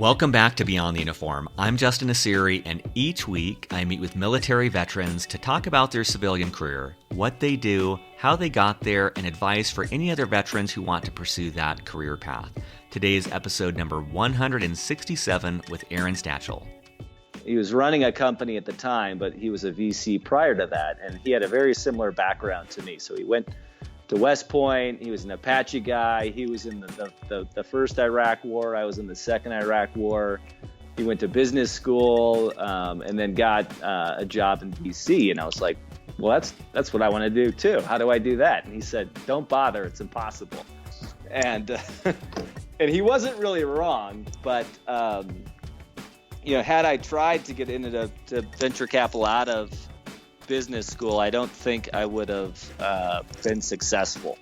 Welcome back to Beyond the Uniform. I'm Justin Asiri, and each week I meet with military veterans to talk about their civilian career, what they do, how they got there, and advice for any other veterans who want to pursue that career path. Today is episode number 167 with Aaron Stachel. He was running a company at the time, but he was a VC prior to that, and he had a very similar background to me. So he went to West Point. He was an Apache guy. He was in the first Iraq War. I was in the second Iraq War. He went to business school and then got a job in DC. And I was like, well, that's what I want to do too. How do I do that? And he said, don't bother. It's impossible. And and he wasn't really wrong, but had I tried to get into venture capital out of business school, I don't think I would have been successful.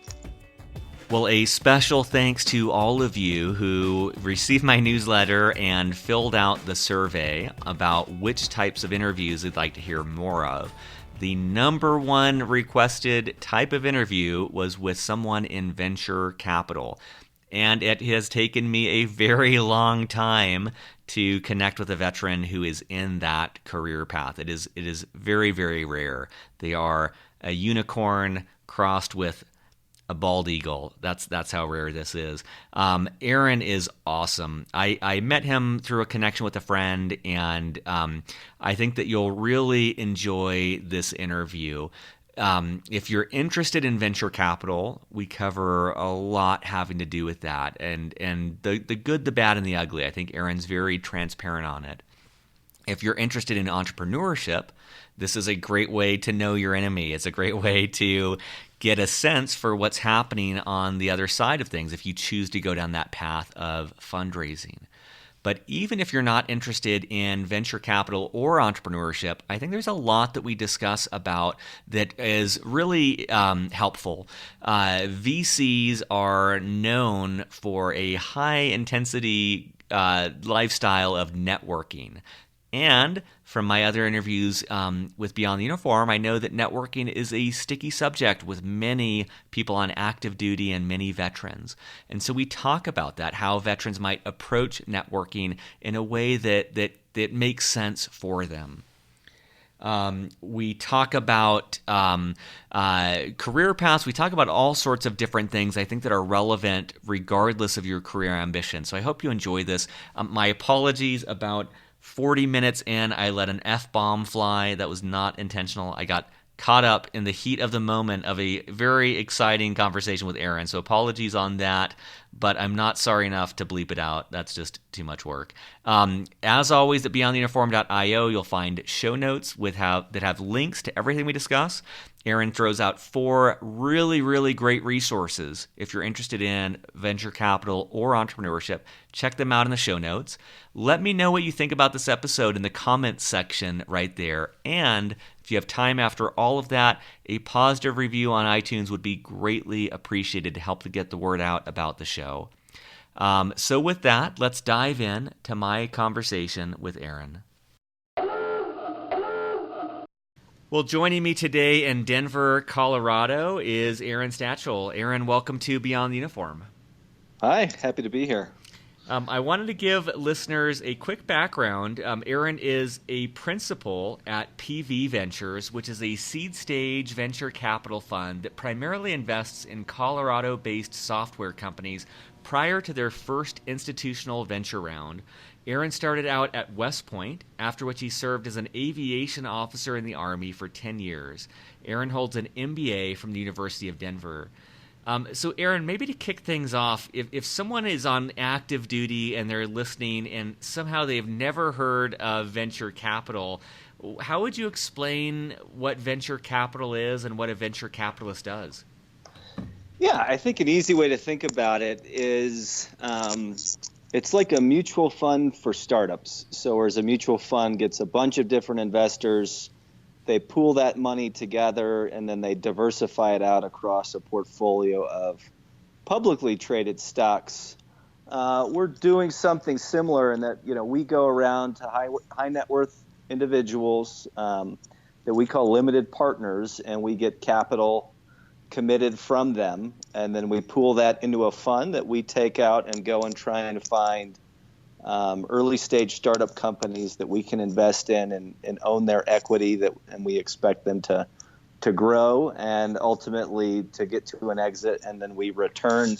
Well, a special thanks to all of you who received my newsletter and filled out the survey about which types of interviews you'd like to hear more of. The number one requested type of interview was with someone in venture capital. And it has taken me a very long time to connect with a veteran who is in that career path. It is very, very rare. They are a unicorn crossed with a bald eagle. That's how rare this is. Aaron is awesome. I met him through a connection with a friend, and I think that you'll really enjoy this interview. If you're interested in venture capital, we cover a lot having to do with that, and the good, the bad, and the ugly. I think Aaron's very transparent on it. If you're interested in entrepreneurship, this is a great way to know your enemy. It's a great way to get a sense for what's happening on the other side of things if you choose to go down that path of fundraising. But even if you're not interested in venture capital or entrepreneurship, I think there's a lot that we discuss about that is really helpful. VCs are known for a high-intensity lifestyle of networking. And from my other interviews with Beyond the Uniform, I know that networking is a sticky subject with many people on active duty and many veterans. And so we talk about that, how veterans might approach networking in a way that makes sense for them. We talk about career paths. We talk about all sorts of different things I think that are relevant regardless of your career ambition. So I hope you enjoy this. My apologies about 40 minutes in, I let an F-bomb fly. That was not intentional. I got caught up in the heat of the moment of a very exciting conversation with Aaron. So apologies on that, but I'm not sorry enough to bleep it out. That's just too much work. As always, at beyondtheuniform.io, you'll find show notes that have links to everything we discuss. Aaron throws out 4 really, really great resources. If you're interested in venture capital or entrepreneurship, check them out in the show notes. Let me know what you think about this episode in the comments section right there. And if you have time after all of that, a positive review on iTunes would be greatly appreciated to help to get the word out about the show. So with that, let's dive in to my conversation with Aaron. Well, joining me today in Denver, Colorado is Aaron Stachel. Aaron, welcome to Beyond the Uniform. Hi, happy to be here. I wanted to give listeners a quick background. Aaron is a principal at PV Ventures, which is a seed-stage venture capital fund that primarily invests in Colorado-based software companies prior to their first institutional venture round. Aaron started out at West Point, after which he served as an aviation officer in the Army for 10 years. Aaron holds an MBA from the University of Denver. So Aaron, maybe to kick things off, if someone is on active duty and they're listening and somehow they've never heard of venture capital, how would you explain what venture capital is and what a venture capitalist does? Yeah, I think an easy way to think about it is it's like a mutual fund for startups. So whereas a mutual fund gets a bunch of different investors, they pool that money together and then they diversify it out across a portfolio of publicly traded stocks. We're doing something similar in that, we go around to high net worth individuals that we call limited partners, and we get capital committed from them, and then we pool that into a fund that we take out and go and try and find early stage startup companies that we can invest in and own their equity, and we expect them to grow and ultimately to get to an exit, and then we return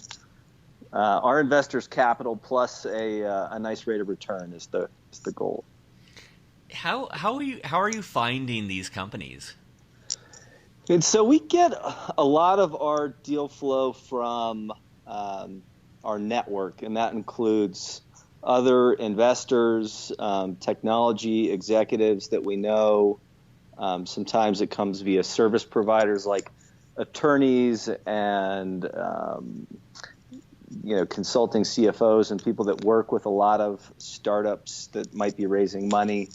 our investors' capital plus a nice rate of return is the goal. How are you finding these companies? And so we get a lot of our deal flow from our network, and that includes other investors, technology executives that we know. Sometimes it comes via service providers like attorneys and consulting CFOs and people that work with a lot of startups that might be raising money.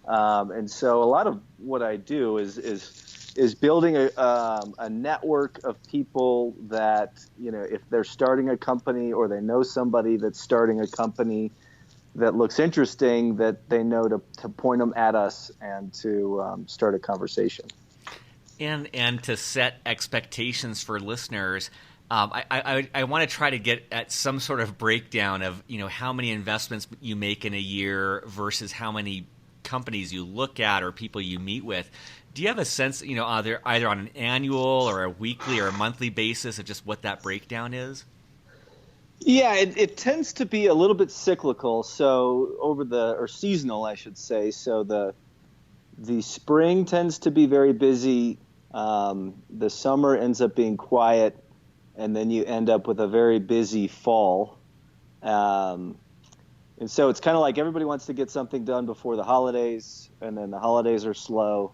And so a lot of what I do is building a network of people that, if they're starting a company or they know somebody that's starting a company that looks interesting, that they know to point them at us and to start a conversation. And to set expectations for listeners, I want to try to get at some sort of breakdown of how many investments you make in a year versus how many companies you look at or people you meet with. Do you have a sense, either on an annual or a weekly or a monthly basis of just what that breakdown is? Yeah, it tends to be a little bit cyclical. So or seasonal, I should say. So the spring tends to be very busy. The summer ends up being quiet, and then you end up with a very busy fall. And so it's kind of like everybody wants to get something done before the holidays, and then the holidays are slow,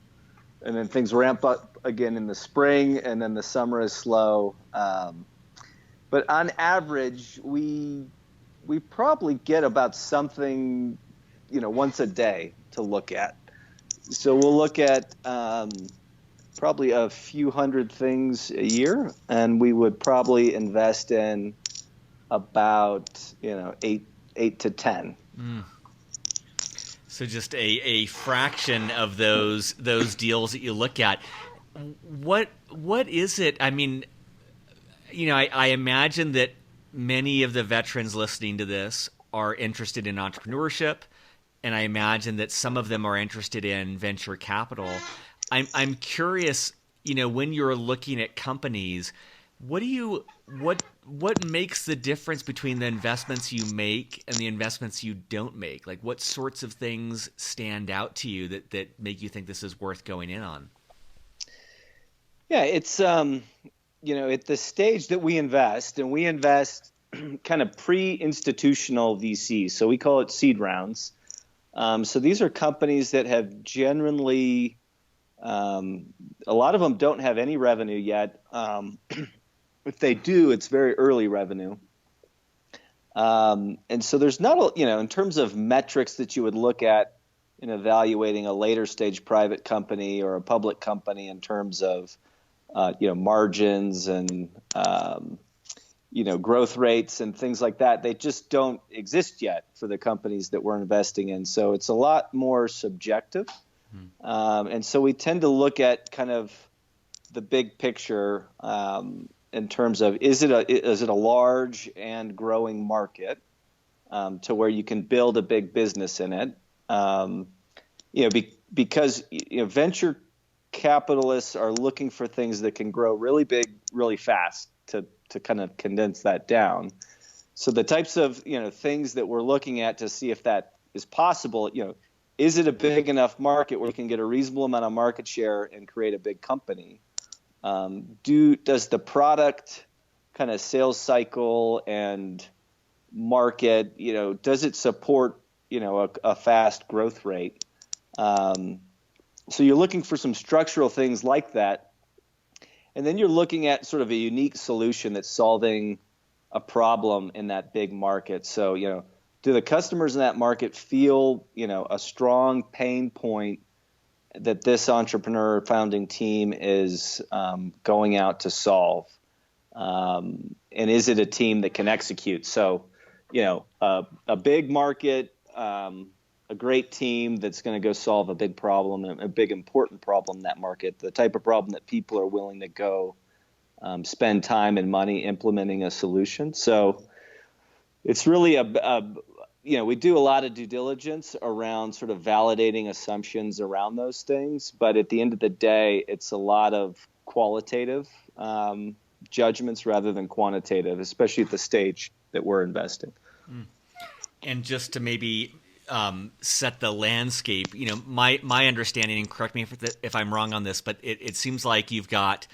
and then things ramp up again in the spring, and then the summer is slow. But on average, we probably get about something, once a day to look at. So we'll look at probably a few hundred things a year, and we would probably invest in about eight to 10. So just a fraction of those deals that you look at. What is it? I mean, I imagine that many of the veterans listening to this are interested in entrepreneurship, and I imagine that some of them are interested in venture capital. I'm curious, when you're looking at companies, what makes the difference between the investments you make and the investments you don't make? Like, what sorts of things stand out to you that make you think this is worth going in on? Yeah, it's at the stage that we invest, and we invest kind of pre-institutional VCs, so we call it seed rounds. So these are companies that have generally, a lot of them don't have any revenue yet. If they do, it's very early revenue. And so there's not, in terms of metrics that you would look at in evaluating a later stage private company or a public company in terms of, margins and, growth rates and things like that. They just don't exist yet for the companies that we're investing in. So it's a lot more subjective. And so we tend to look at kind of the big picture in terms of is it a large and growing market to where you can build a big business in it. Because venture capitalists are looking for things that can grow really big, really fast to kind of condense that down. So the types of things that we're looking at to see if that is possible, is it a big enough market where we can get a reasonable amount of market share and create a big company? Does the product kind of sales cycle and market, does it support a fast growth rate? So you're looking for some structural things like that. And then you're looking at sort of a unique solution that's solving a problem in that big market. So, do the customers in that market feel, a strong pain point that this entrepreneur founding team is going out to solve? And is it a team that can execute? So, a big market, a great team that's going to go solve a big problem, a big important problem in that market, the type of problem that people are willing to go spend time and money implementing a solution. So it's really we do a lot of due diligence around sort of validating assumptions around those things. But at the end of the day, it's a lot of qualitative judgments rather than quantitative, especially at the stage that we're investing. And just to maybe set the landscape, my understanding, and correct me if I'm wrong on this, but it seems like you've got,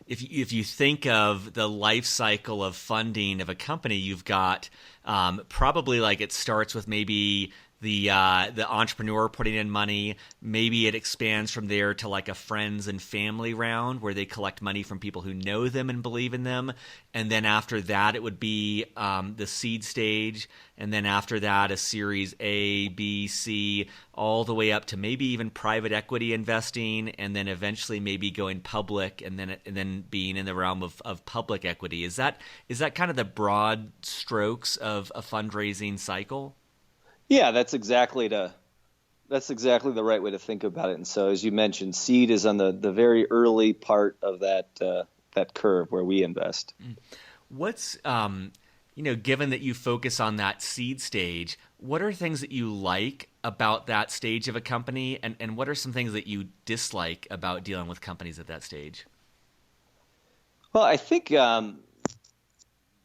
if you think of the life cycle of funding of a company, you've got probably like it starts with maybe the entrepreneur putting in money. Maybe it expands from there to like a friends and family round where they collect money from people who know them and believe in them. And then after that, it would be the seed stage. And then after that, a series A, B, C, all the way up to maybe even private equity investing, and then eventually maybe going public, and then being in the realm of public equity. Is that kind of the broad strokes of a fundraising cycle? Yeah, that's exactly the right way to think about it. And so, as you mentioned, seed is on the very early part of that curve where we invest. What's given that you focus on that seed stage, what are things that you like about that stage of a company, and what are some things that you dislike about dealing with companies at that stage? Well, I think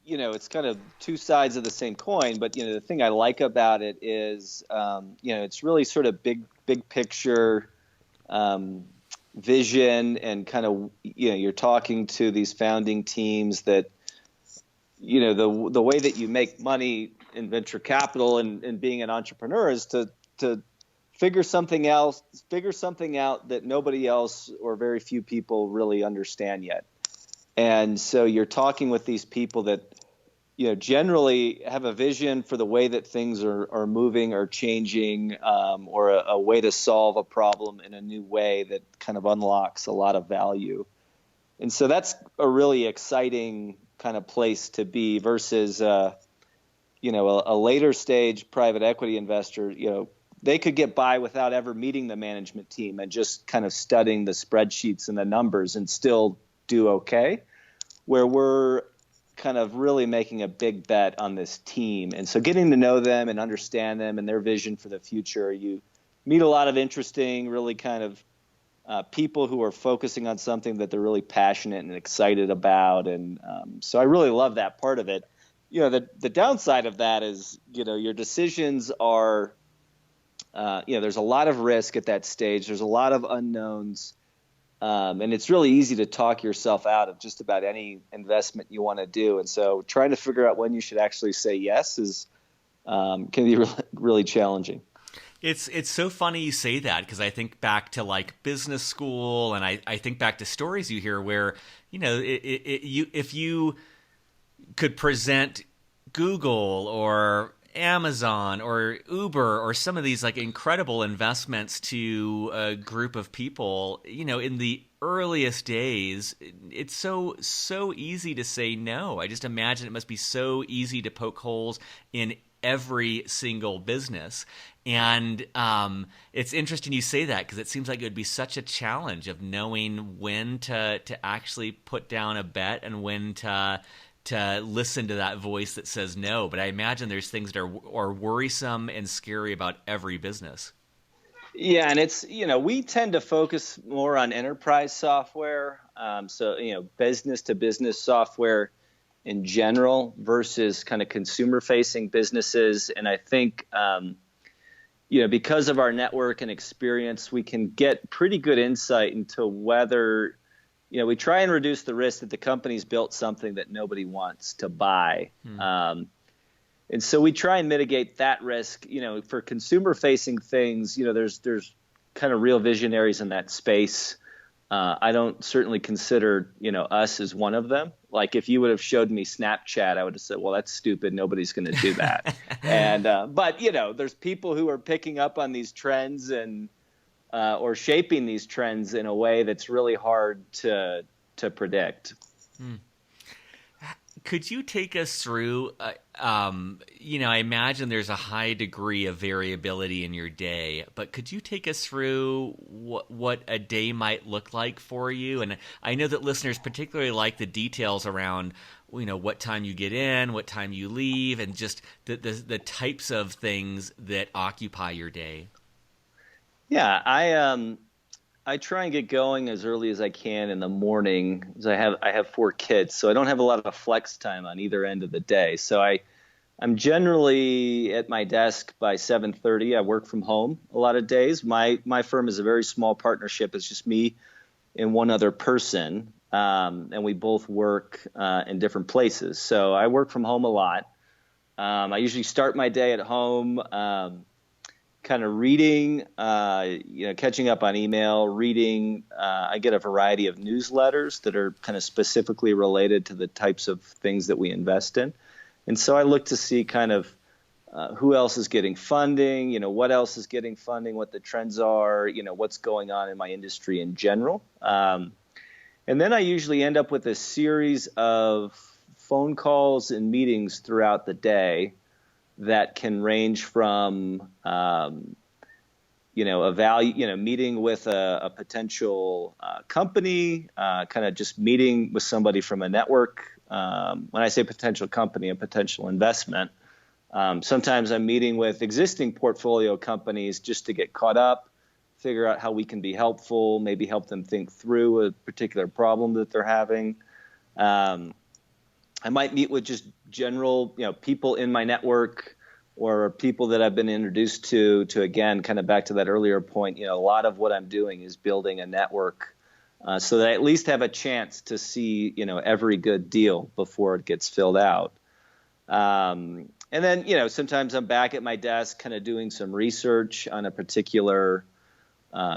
it's kind of two sides of the same coin, but the thing I like about it is it's really sort of big picture vision, and kind of you're talking to these founding teams that the way that you make money in venture capital and being an entrepreneur is to figure something out that nobody else or very few people really understand yet. And so you're talking with these people that generally have a vision for the way that things are moving or changing, or a way to solve a problem in a new way that kind of unlocks a lot of value. And so that's a really exciting kind of place to be versus a later stage private equity investor. They could get by without ever meeting the management team and just kind of studying the spreadsheets and the numbers and still do okay, where we're kind of really making a big bet on this team. And so getting to know them and understand them and their vision for the future, you meet a lot of interesting, really kind of people who are focusing on something that they're really passionate and excited about. And so I really love that part of it. The downside of that is, your decisions are, there's a lot of risk at that stage. There's a lot of unknowns. And it's really easy to talk yourself out of just about any investment you want to do. And so trying to figure out when you should actually say yes can be really, really challenging. It's so funny you say that, because I think back to like business school, and I think back to stories you hear where, if you could present Google or Amazon or Uber or some of these like incredible investments to a group of people, in the earliest days, it's so easy to say no. I just imagine it must be so easy to poke holes in every single business. And it's interesting you say that, because it seems like it would be such a challenge of knowing when to actually put down a bet and when to listen to that voice that says no. But I imagine there's things that are worrisome and scary about every business. Yeah, and it's, we tend to focus more on enterprise software, so, business to business software in general versus kind of consumer-facing businesses. And I think, because of our network and experience, we can get pretty good insight into whether we try and reduce the risk that the company's built something that nobody wants to buy. And so we try and mitigate that risk. For consumer-facing things, there's kind of real visionaries in that space. I don't certainly consider, us as one of them. Like if you would have showed me Snapchat, I would have said, well, that's stupid. Nobody's going to do that. But there's people who are picking up on these trends and or shaping these trends in a way that's really hard to predict. Could you take us through, I imagine there's a high degree of variability in your day, but could you take us through what a day might look like for you? And I know that listeners particularly like the details around what time you get in, what time you leave, and just the types of things that occupy your day? Yeah, I try and get going as early as I can in the morning, because I have 4 kids, so I don't have a lot of flex time on either end of the day. So I'm generally at my desk by 7:30. I work from home a lot of days. My firm is a very small partnership. It's just me and one other person, and we both work in different places. So I work from home a lot. I usually start my day at home, kind of reading, catching up on email, reading. I get a variety of newsletters that are kind of specifically related to the types of things that we invest in. And so I look to see kind of who else is getting funding, what else is getting funding, what the trends are, what's going on in my industry in general. And then I usually end up with a series of phone calls and meetings throughout the day that can range from, meeting with a potential company, kind of just meeting with somebody from a network. When I say potential company, a potential investment. Sometimes I'm meeting with existing portfolio companies just to get caught up, figure out how we can be helpful, maybe help them think through a particular problem that they're having. I might meet with just general, people in my network or people that I've been introduced to again, kind of back to that earlier point, a lot of what I'm doing is building a network so that I at least have a chance to see, every good deal before it gets filled out. And then, sometimes I'm back at my desk kind of doing some research on a particular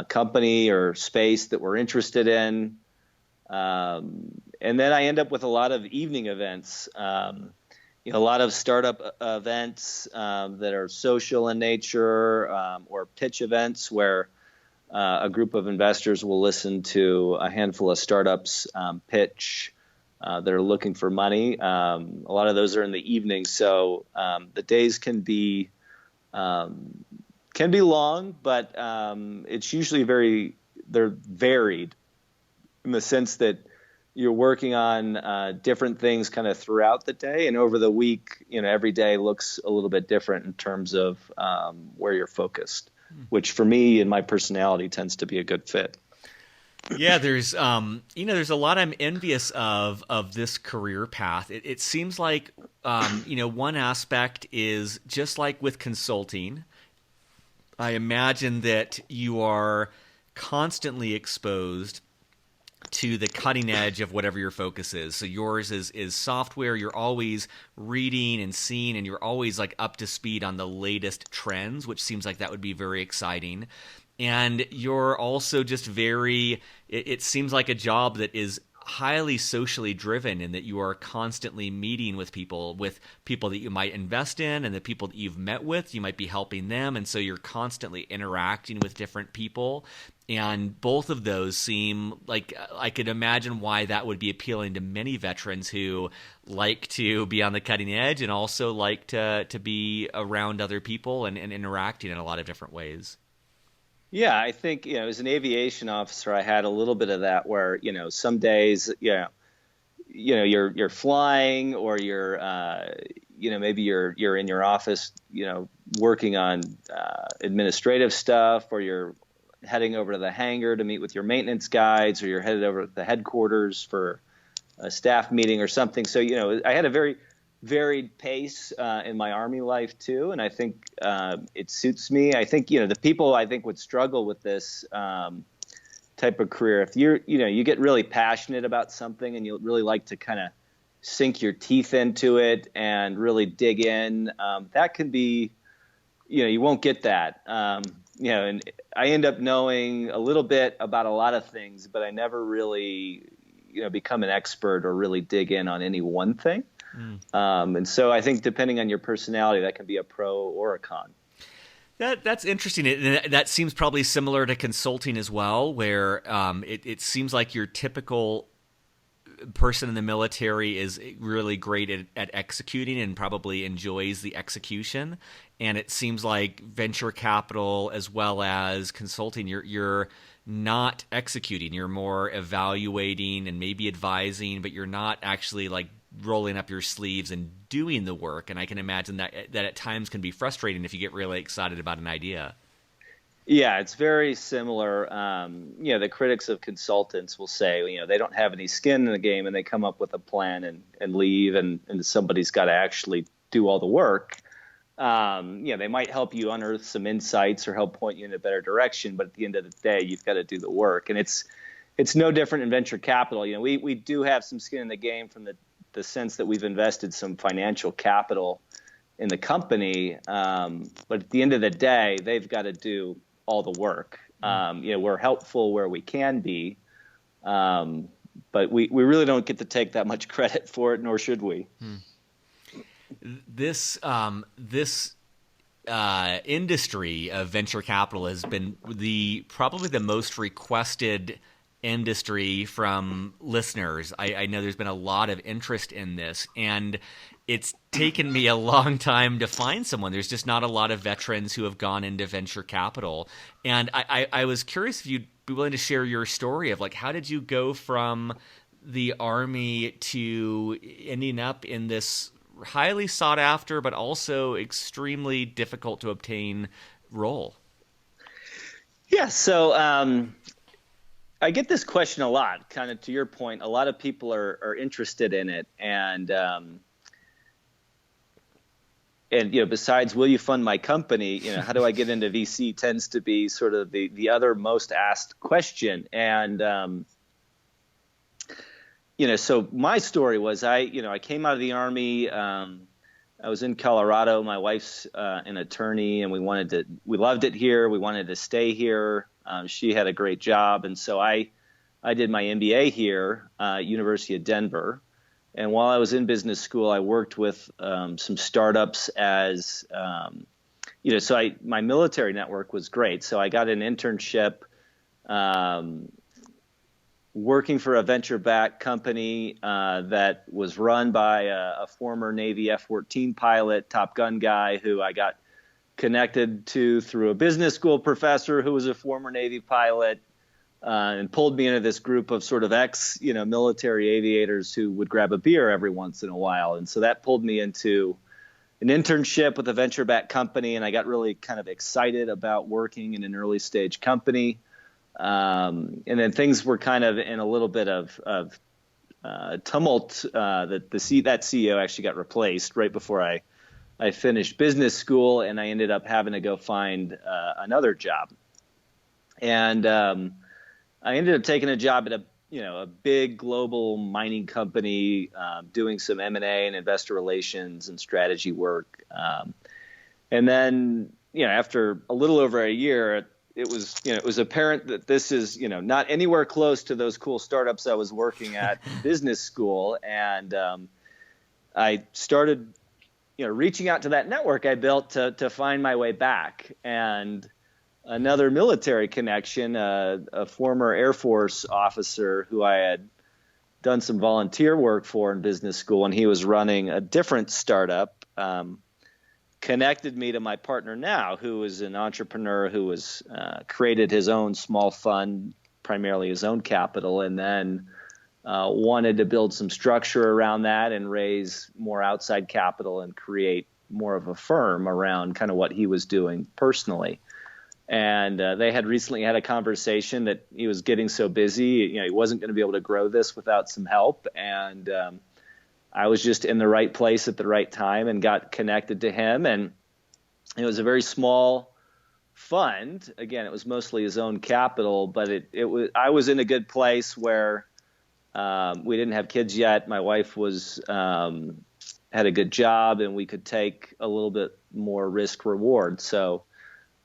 company or space that we're interested in. And then I end up with a lot of evening events, a lot of startup events that are social in nature, or pitch events where a group of investors will listen to a handful of startups pitch that are looking for money. A lot of those are in the evening, so the days can be long, but it's usually they're varied in the sense that you're working on different things kind of throughout the day, and over the week, every day looks a little bit different in terms of where you're focused, which for me and my personality tends to be a good fit. Yeah, there's there's a lot I'm envious of this career path. It seems like one aspect is just like with consulting. I imagine that you are constantly exposed to the cutting edge of whatever your focus is. So yours is software. You're always reading and seeing, and you're always like up to speed on the latest trends, which seems like that would be very exciting. And you're also just it seems like a job that is highly socially driven, in that you are constantly meeting with people that you might invest in, and the people that you've met with, you might be helping them. And so you're constantly interacting with different people. And both of those seem like I could imagine why that would be appealing to many veterans who like to be on the cutting edge and also like to be around other people and interacting in a lot of different ways. Yeah, I think, as an aviation officer, I had a little bit of that where, some days, you're flying, or you're, maybe you're in your office, working on administrative stuff, or you're heading over to the hangar to meet with your maintenance guides, or you're headed over to the headquarters for a staff meeting or something. So, I had a very varied pace in my Army life too, and I think it suits me. I think the people I think would struggle with this type of career, if you get really passionate about something and you really like to kind of sink your teeth into it and really dig in, that can be, you won't get that. And I end up knowing a little bit about a lot of things, but I never really become an expert or really dig in on any one thing. And so I think depending on your personality, that can be a pro or a con. That's interesting. And that seems probably similar to consulting as well, where it seems like your typical person in the military is really great at executing and probably enjoys the execution. And it seems like venture capital as well as consulting, you're not executing. You're more evaluating and maybe advising, but you're not actually like rolling up your sleeves and doing the work. And I can imagine that at times can be frustrating if you get really excited about an idea. Yeah, it's very similar. The critics of consultants will say, they don't have any skin in the game, and they come up with a plan and leave, and somebody's got to actually do all the work. They might help you unearth some insights or help point you in a better direction, but at the end of the day, you've got to do the work. And it's no different in venture capital. We do have some skin in the game from the sense that we've invested some financial capital in the company. But at the end of the day, they've got to do all the work. We're helpful where we can be, but we really don't get to take that much credit for it, nor should we. This industry of venture capital has been probably the most requested industry from listeners. I know there's been a lot of interest in this, and it's taken me a long time to find someone. There's just not a lot of veterans who have gone into venture capital. And I was curious if you'd be willing to share your story of, like, how did you go from the Army to ending up in this highly sought after but also extremely difficult to obtain role? Yeah, so I get this question a lot, kind of to your point. A lot of people are interested in it, and besides, will you fund my company? How do I get into VC tends to be sort of the other most asked question. And so my story was I came out of the Army. I was in Colorado. My wife's an attorney, and we loved it here. We wanted to stay here. She had a great job, and so I did my MBA here, University of Denver. And while I was in business school, I worked with some startups as, my military network was great. So I got an internship working for a venture-backed company that was run by a former Navy F-14 pilot, Top Gun guy, who I got connected to through a business school professor who was a former Navy pilot. And pulled me into this group of sort of military aviators who would grab a beer every once in a while. And so that pulled me into an internship with a venture-backed company, and I got really kind of excited about working in an early-stage company. And then things were kind of in a little bit of tumult. That CEO actually got replaced right before I finished business school, and I ended up having to go find another job. And I ended up taking a job at a big global mining company, doing some M&A and investor relations and strategy work. And then, after a little over a year, it was apparent that this is, not anywhere close to those cool startups I was working at in business school. And I started, reaching out to that network I built to find my way back. And another military connection, a former Air Force officer who I had done some volunteer work for in business school, and he was running a different startup, connected me to my partner now, who is an entrepreneur who was created his own small fund, primarily his own capital, and then wanted to build some structure around that and raise more outside capital and create more of a firm around kind of what he was doing personally. And they had recently had a conversation that he was getting so busy, he wasn't going to be able to grow this without some help. And I was just in the right place at the right time and got connected to him. And it was a very small fund. Again, it was mostly his own capital, but I was in a good place where we didn't have kids yet. My wife had a good job, and we could take a little bit more risk reward. So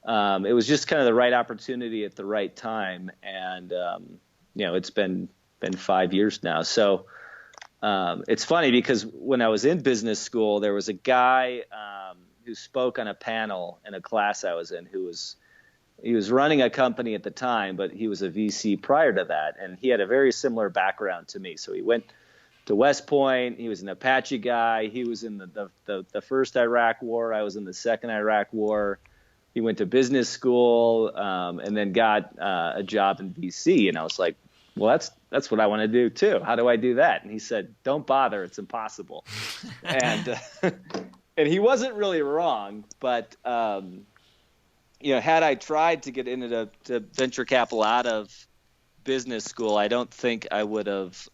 it was just kind of the right opportunity at the right time. And, it's been 5 years now. So it's funny because when I was in business school, there was a guy who spoke on a panel in a class I was in he was running a company at the time, but he was a VC prior to that. And he had a very similar background to me. So he went to West Point. He was an Apache guy. He was in the first Iraq war. I was in the second Iraq war. He went to business school and then got a job in VC. And I was like, well, that's what I want to do too. How do I do that? And he said, don't bother. It's impossible. And, and he wasn't really wrong, but, had I tried to get into to venture capital out of business school, I don't think I would have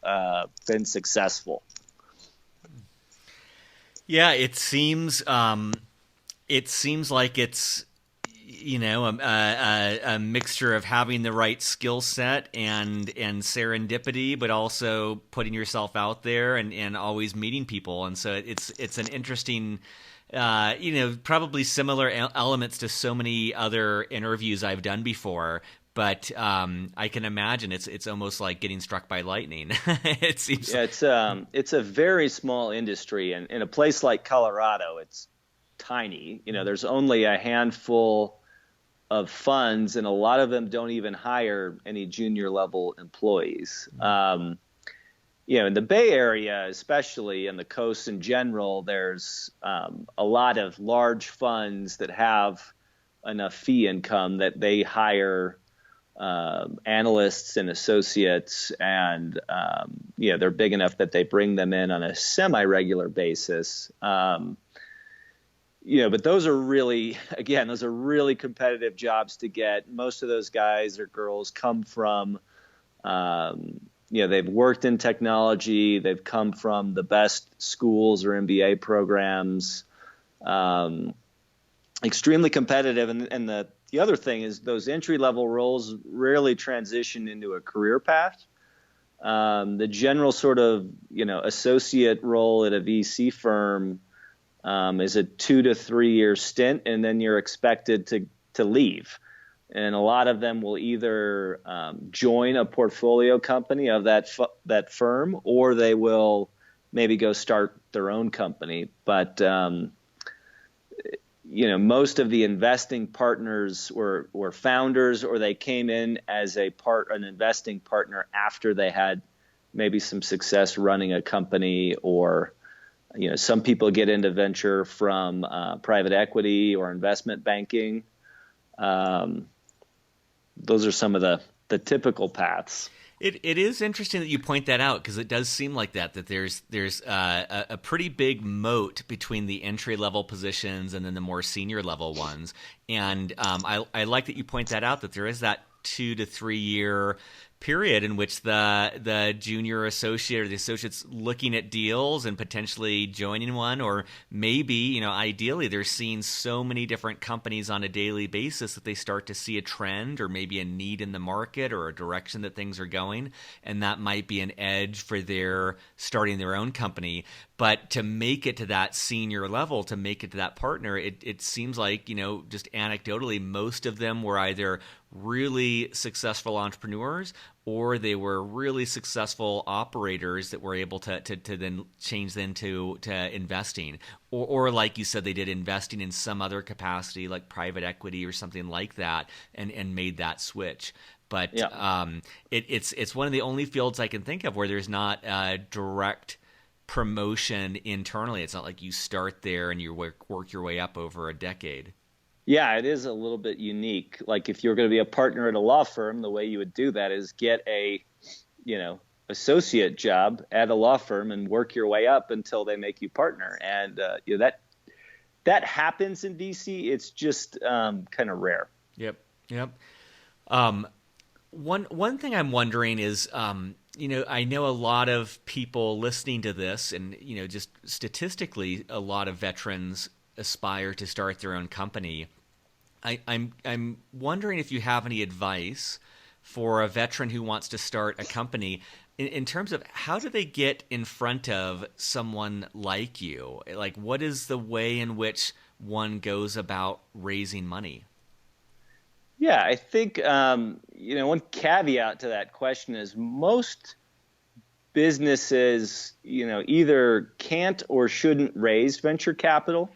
been successful. Yeah, it seems like it's a mixture of having the right skill set and serendipity, but also putting yourself out there and always meeting people. And so it's an interesting, probably similar elements to so many other interviews I've done before. But I can imagine it's almost like getting struck by lightning. It seems. Yeah, it's a very small industry, and in a place like Colorado, it's tiny. There's only a handful of funds, and a lot of them don't even hire any junior level employees. In the Bay Area, especially, and the coast in general, there's a lot of large funds that have enough fee income that they hire analysts and associates, and they're big enough that they bring them in on a semi-regular basis. But those are really competitive jobs to get. Most of those guys or girls come from, they've worked in technology. They've come from the best schools or MBA programs. Extremely competitive, and the other thing is those entry-level roles rarely transition into a career path. The general sort of, associate role at a VC firm is a 2 to 3 year stint, and then you're expected to leave. And a lot of them will either join a portfolio company of that firm, or they will maybe go start their own company. But most of the investing partners were founders, or they came in as an investing partner after they had maybe some success running a company, or, some people get into venture from private equity or investment banking. Those are some of the typical paths. It is interesting that you point that out, because it does seem like that there's a pretty big moat between the entry level positions and then the more senior level ones. And I like that you point that out, that there is that 2 to 3 year period in which the junior associate or the associate's looking at deals and potentially joining one, or maybe, ideally they're seeing so many different companies on a daily basis that they start to see a trend or maybe a need in the market or a direction that things are going, and that might be an edge for their starting their own company. But to make it to that senior level, to make it to that partner, it seems like, just anecdotally, most of them were either really successful entrepreneurs, or they were really successful operators that were able to then change into investing, or like you said, they did investing in some other capacity like private equity or something like that, and made that switch. But yeah. It's one of the only fields I can think of where there's not a direct promotion internally. It's not like you start there and you work your way up over a decade. Yeah, it is a little bit unique. Like if you're going to be a partner at a law firm, the way you would do that is get a, associate job at a law firm and work your way up until they make you partner. And that happens in DC. It's just kind of rare. Yep. One thing I'm wondering is, I know a lot of people listening to this, and just statistically, a lot of veterans aspire to start their own company. I'm wondering if you have any advice for a veteran who wants to start a company in terms of how do they get in front of someone like you? Like, what is the way in which one goes about raising money? Yeah, I think, one caveat to that question is most businesses, either can't or shouldn't raise venture capital.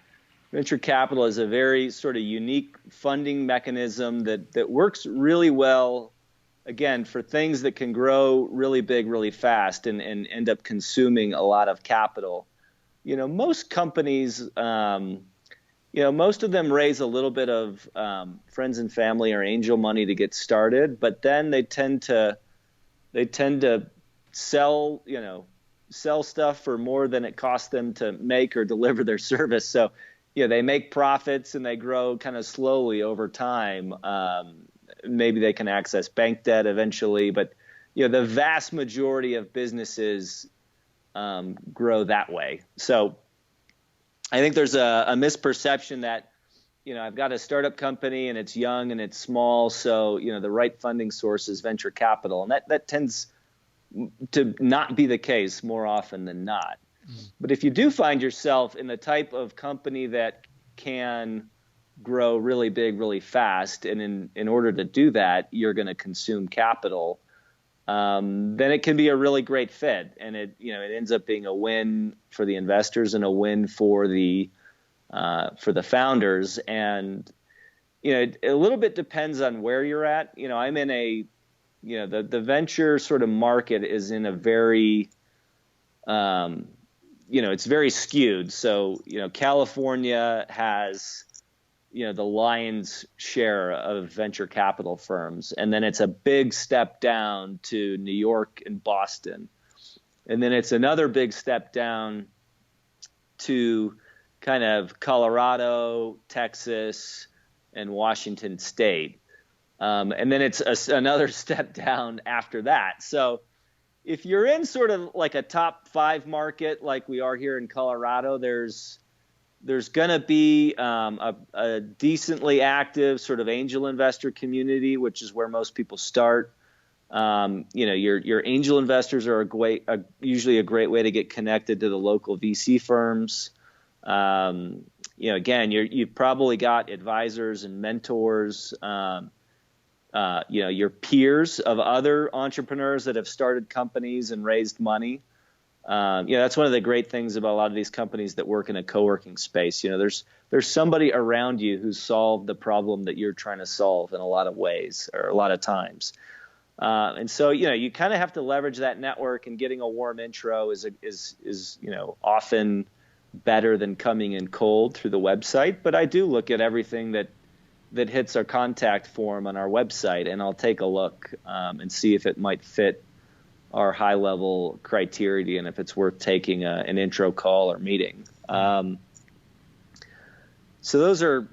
Venture capital is a very sort of unique funding mechanism that works really well, again, for things that can grow really big, really fast and end up consuming a lot of capital. Most companies, most of them raise a little bit of friends and family or angel money to get started, but then they tend to they tend to sell, sell stuff for more than it costs them to make or deliver their service. So, they make profits and they grow kind of slowly over time. Maybe they can access bank debt eventually, but the vast majority of businesses grow that way. So I think there's a misperception that I've got a startup company and it's young and it's small, so the right funding source is venture capital, and that tends to not be the case more often than not. But if you do find yourself in the type of company that can grow really big, really fast, and in order to do that, you're going to consume capital, then it can be a really great fit, and it ends up being a win for the investors and a win for the founders. And a little bit depends on where you're at. I'm in the venture sort of market is in a very it's very skewed. So California has the lion's share of venture capital firms, and then it's a big step down to New York and Boston, and then it's another big step down to kind of Colorado, Texas, and Washington State, and then it's another step down after that. So if you're in sort of like a top 5 market like we are here in Colorado, there's going to be a decently active sort of angel investor community, which is where most people start. Your angel investors are usually a great way to get connected to the local VC firms. Again, you've probably got advisors and mentors, your peers of other entrepreneurs that have started companies and raised money. That's one of the great things about a lot of these companies that work in a co-working space. There's somebody around you who's solved the problem that you're trying to solve in a lot of ways or a lot of times. And so, you kind of have to leverage that network, and getting a warm intro is often better than coming in cold through the website. But I do look at everything that hits our contact form on our website, and I'll take a look and see if it might fit our high-level criteria and if it's worth taking an intro call or meeting. So those are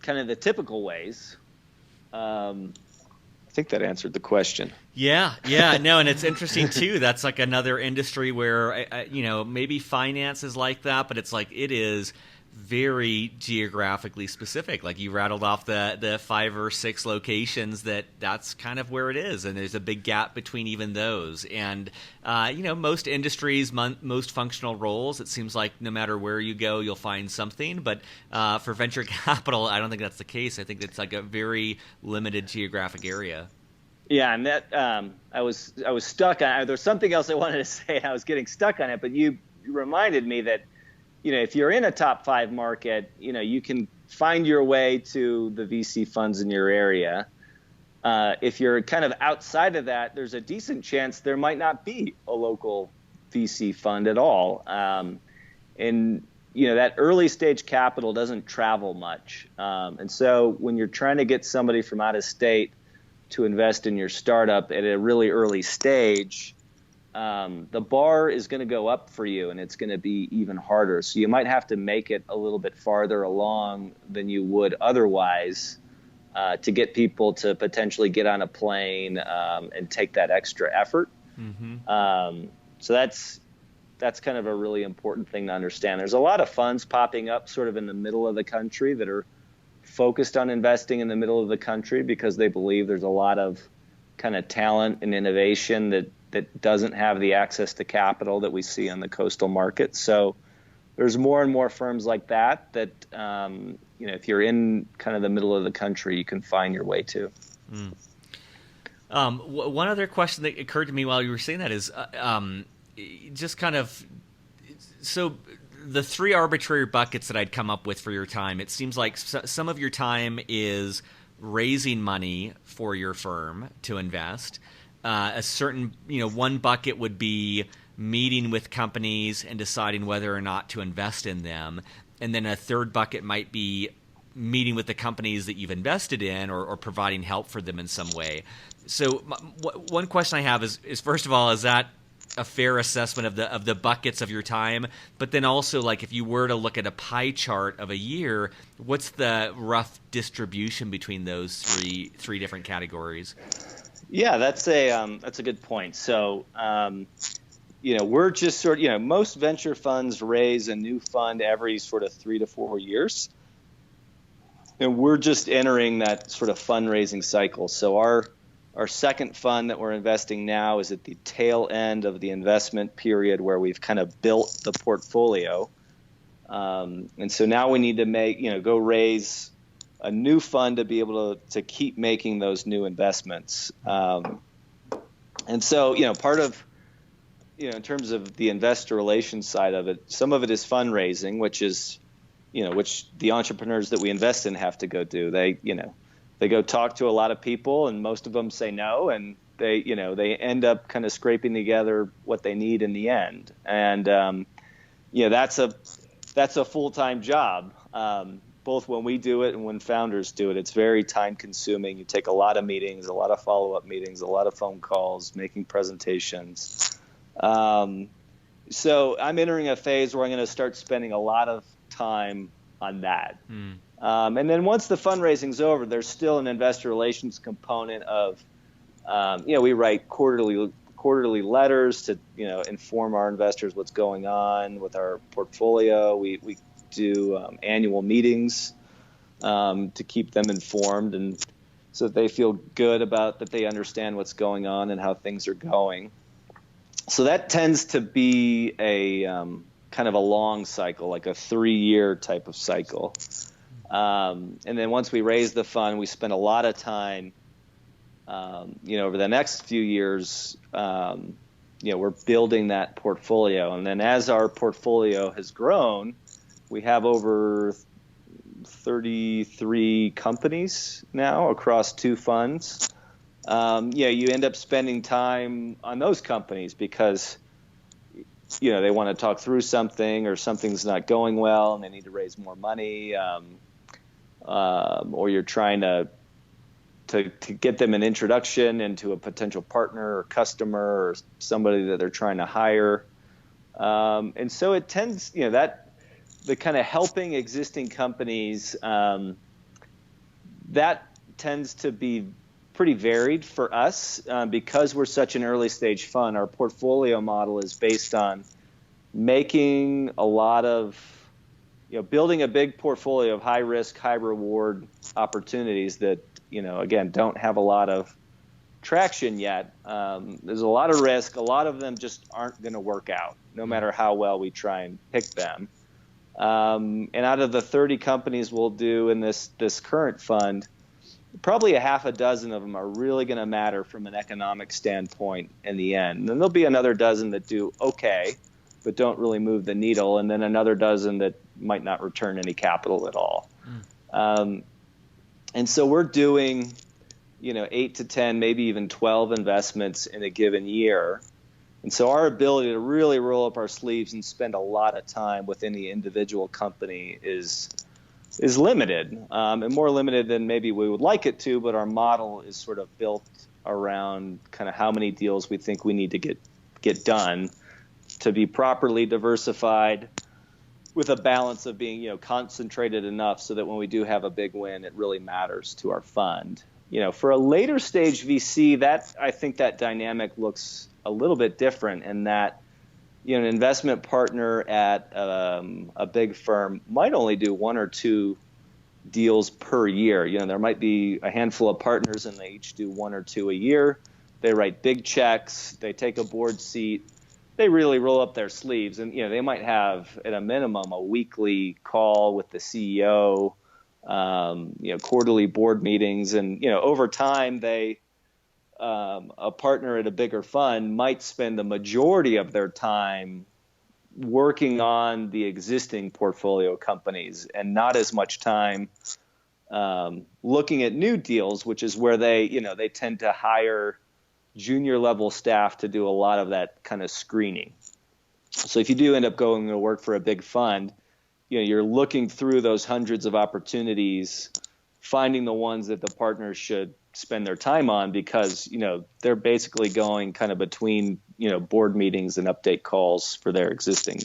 kind of the typical ways. I think that answered the question. Yeah, no, and it's interesting too. That's like another industry where maybe finance is like that, but it's like it is very geographically specific. Like you rattled off the 5 or 6 locations that's kind of where it is, and there's a big gap between even those. And most industries, most functional roles, it seems like no matter where you go, you'll find something. But for venture capital, I don't think that's the case. I think it's like a very limited geographic area. Yeah, and that I was stuck on. There's something else I wanted to say. I was getting stuck on it, but you reminded me that if you're in a top 5 market, you can find your way to the VC funds in your area. If you're kind of outside of that, there's a decent chance there might not be a local VC fund at all. And that early stage capital doesn't travel much. And so when you're trying to get somebody from out of state to invest in your startup at a really early stage, the bar is going to go up for you, and it's going to be even harder. So you might have to make it a little bit farther along than you would otherwise to get people to potentially get on a plane and take that extra effort. Mm-hmm. So that's kind of a really important thing to understand. There's a lot of funds popping up sort of in the middle of the country that are focused on investing in the middle of the country because they believe there's a lot of kind of talent and innovation that doesn't have the access to capital that we see on the coastal market. So there's more and more firms like that if you're in kind of the middle of the country, you can find your way to. One other question that occurred to me while you were saying that is just kind of so the 3 arbitrary buckets that I'd come up with for your time. It seems like some of your time is raising money for your firm to invest. A certain, one bucket would be meeting with companies and deciding whether or not to invest in them. And then a third bucket might be meeting with the companies that you've invested in or providing help for them in some way. So one question I have is first of all, is that a fair assessment of the buckets of your time? But then also, like, if you were to look at a pie chart of a year, what's the rough distribution between those three different categories? Yeah, that's a good point. So, we're just most venture funds raise a new fund every sort of 3 to 4 years, and we're just entering that sort of fundraising cycle. So our second fund that we're investing now is at the tail end of the investment period where we've kind of built the portfolio, and so now we need to go raise a new fund to be able to keep making those new investments. And so, part of, in terms of the investor relations side of it, some of it is fundraising, which is, which the entrepreneurs that we invest in have to go do. They go talk to a lot of people, and most of them say no, and they end up kind of scraping together what they need in the end. And, that's a full-time job. Both when we do it and when founders do it. It's very time consuming. You take a lot of meetings, a lot of follow-up meetings, a lot of phone calls, making presentations. So I'm entering a phase where I'm going to start spending a lot of time on that. And then once the fundraising's over, there's still an investor relations component of, we write quarterly letters to, inform our investors what's going on with our portfolio. We do annual meetings to keep them informed, and so that they feel good about that they understand what's going on and how things are going. So that tends to be a kind of a long cycle, like a 3-year type of cycle. And then once we raise the fund, we spend a lot of time, over the next few years, we're building that portfolio. And then as our portfolio has grown, we have over 33 companies now across 2 funds. You end up spending time on those companies because, they want to talk through something, or something's not going well and they need to raise more money, or you're trying to get them an introduction into a potential partner or customer or somebody that they're trying to hire. And so it tends, the kind of helping existing companies, that tends to be pretty varied for us because we're such an early stage fund. Our portfolio model is based on making a lot of, building a big portfolio of high risk, high reward opportunities that, again, don't have a lot of traction yet. There's a lot of risk. A lot of them just aren't going to work out, no matter how well we try and pick them. And out of the 30 companies we'll do in this current fund, probably a half a dozen of them are really going to matter from an economic standpoint in the end. And then there'll be another dozen that do okay, but don't really move the needle, and then another dozen that might not return any capital at all. And so we're doing, 8 to 10, maybe even 12 investments in a given year. And so our ability to really roll up our sleeves and spend a lot of time with any individual company is limited, and more limited than maybe we would like it to, but our model is sort of built around kind of how many deals we think we need to get done to be properly diversified, with a balance of being, concentrated enough so that when we do have a big win, it really matters to our fund. For a later stage VC, I think that dynamic looks a little bit different in that, an investment partner at a big firm might only do 1 or 2 deals per year. There might be a handful of partners and they each do 1 or 2 a year. They write big checks. They take a board seat. They really roll up their sleeves, and they might have at a minimum a weekly call with the CEO, quarterly board meetings, and over time a partner at a bigger fund might spend the majority of their time working on the existing portfolio companies and not as much time looking at new deals, which is where they tend to hire junior level staff to do a lot of that kind of screening. So if you do end up going to work for a big fund, you're looking through those hundreds of opportunities, finding the ones that the partners should spend their time on, because they're basically going kind of between board meetings and update calls for their existing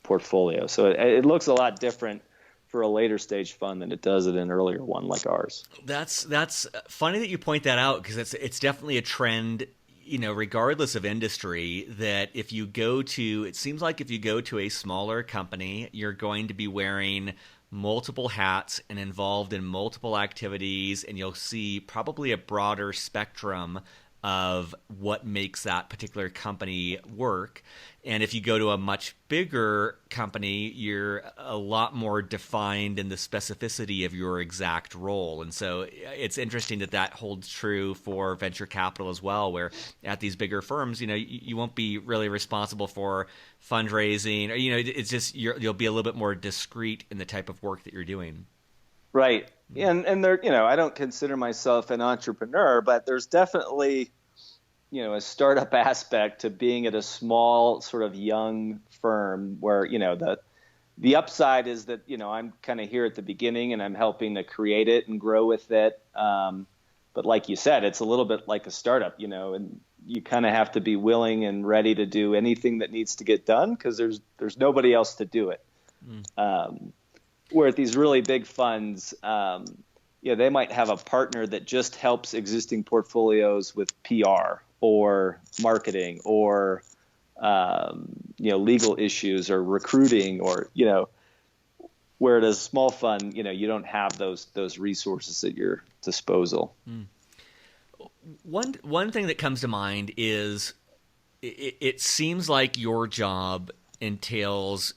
portfolio. So it looks a lot different for a later stage fund than it does at an earlier one like ours. That's funny that you point that out, because it's definitely a trend, regardless of industry, that if you go to, it seems like if you go to a smaller company, you're going to be wearing multiple hats and involved in multiple activities, and you'll see probably a broader spectrum of what makes that particular company work. And if you go to a much bigger company, you're a lot more defined in the specificity of your exact role. And so it's interesting that holds true for venture capital as well, where at these bigger firms, you won't be really responsible for fundraising, or, it's just you'll be a little bit more discreet in the type of work that you're doing. Right. And there, I don't consider myself an entrepreneur, but there's definitely, a startup aspect to being at a small sort of young firm where, the upside is that, I'm kind of here at the beginning and I'm helping to create it and grow with it. But like you said, it's a little bit like a startup, and you kind of have to be willing and ready to do anything that needs to get done, because there's nobody else to do it. Where at these really big funds, they might have a partner that just helps existing portfolios with PR or marketing or, legal issues or recruiting, or, where at a small fund, you don't have those resources at your disposal. One thing that comes to mind is it seems like your job entails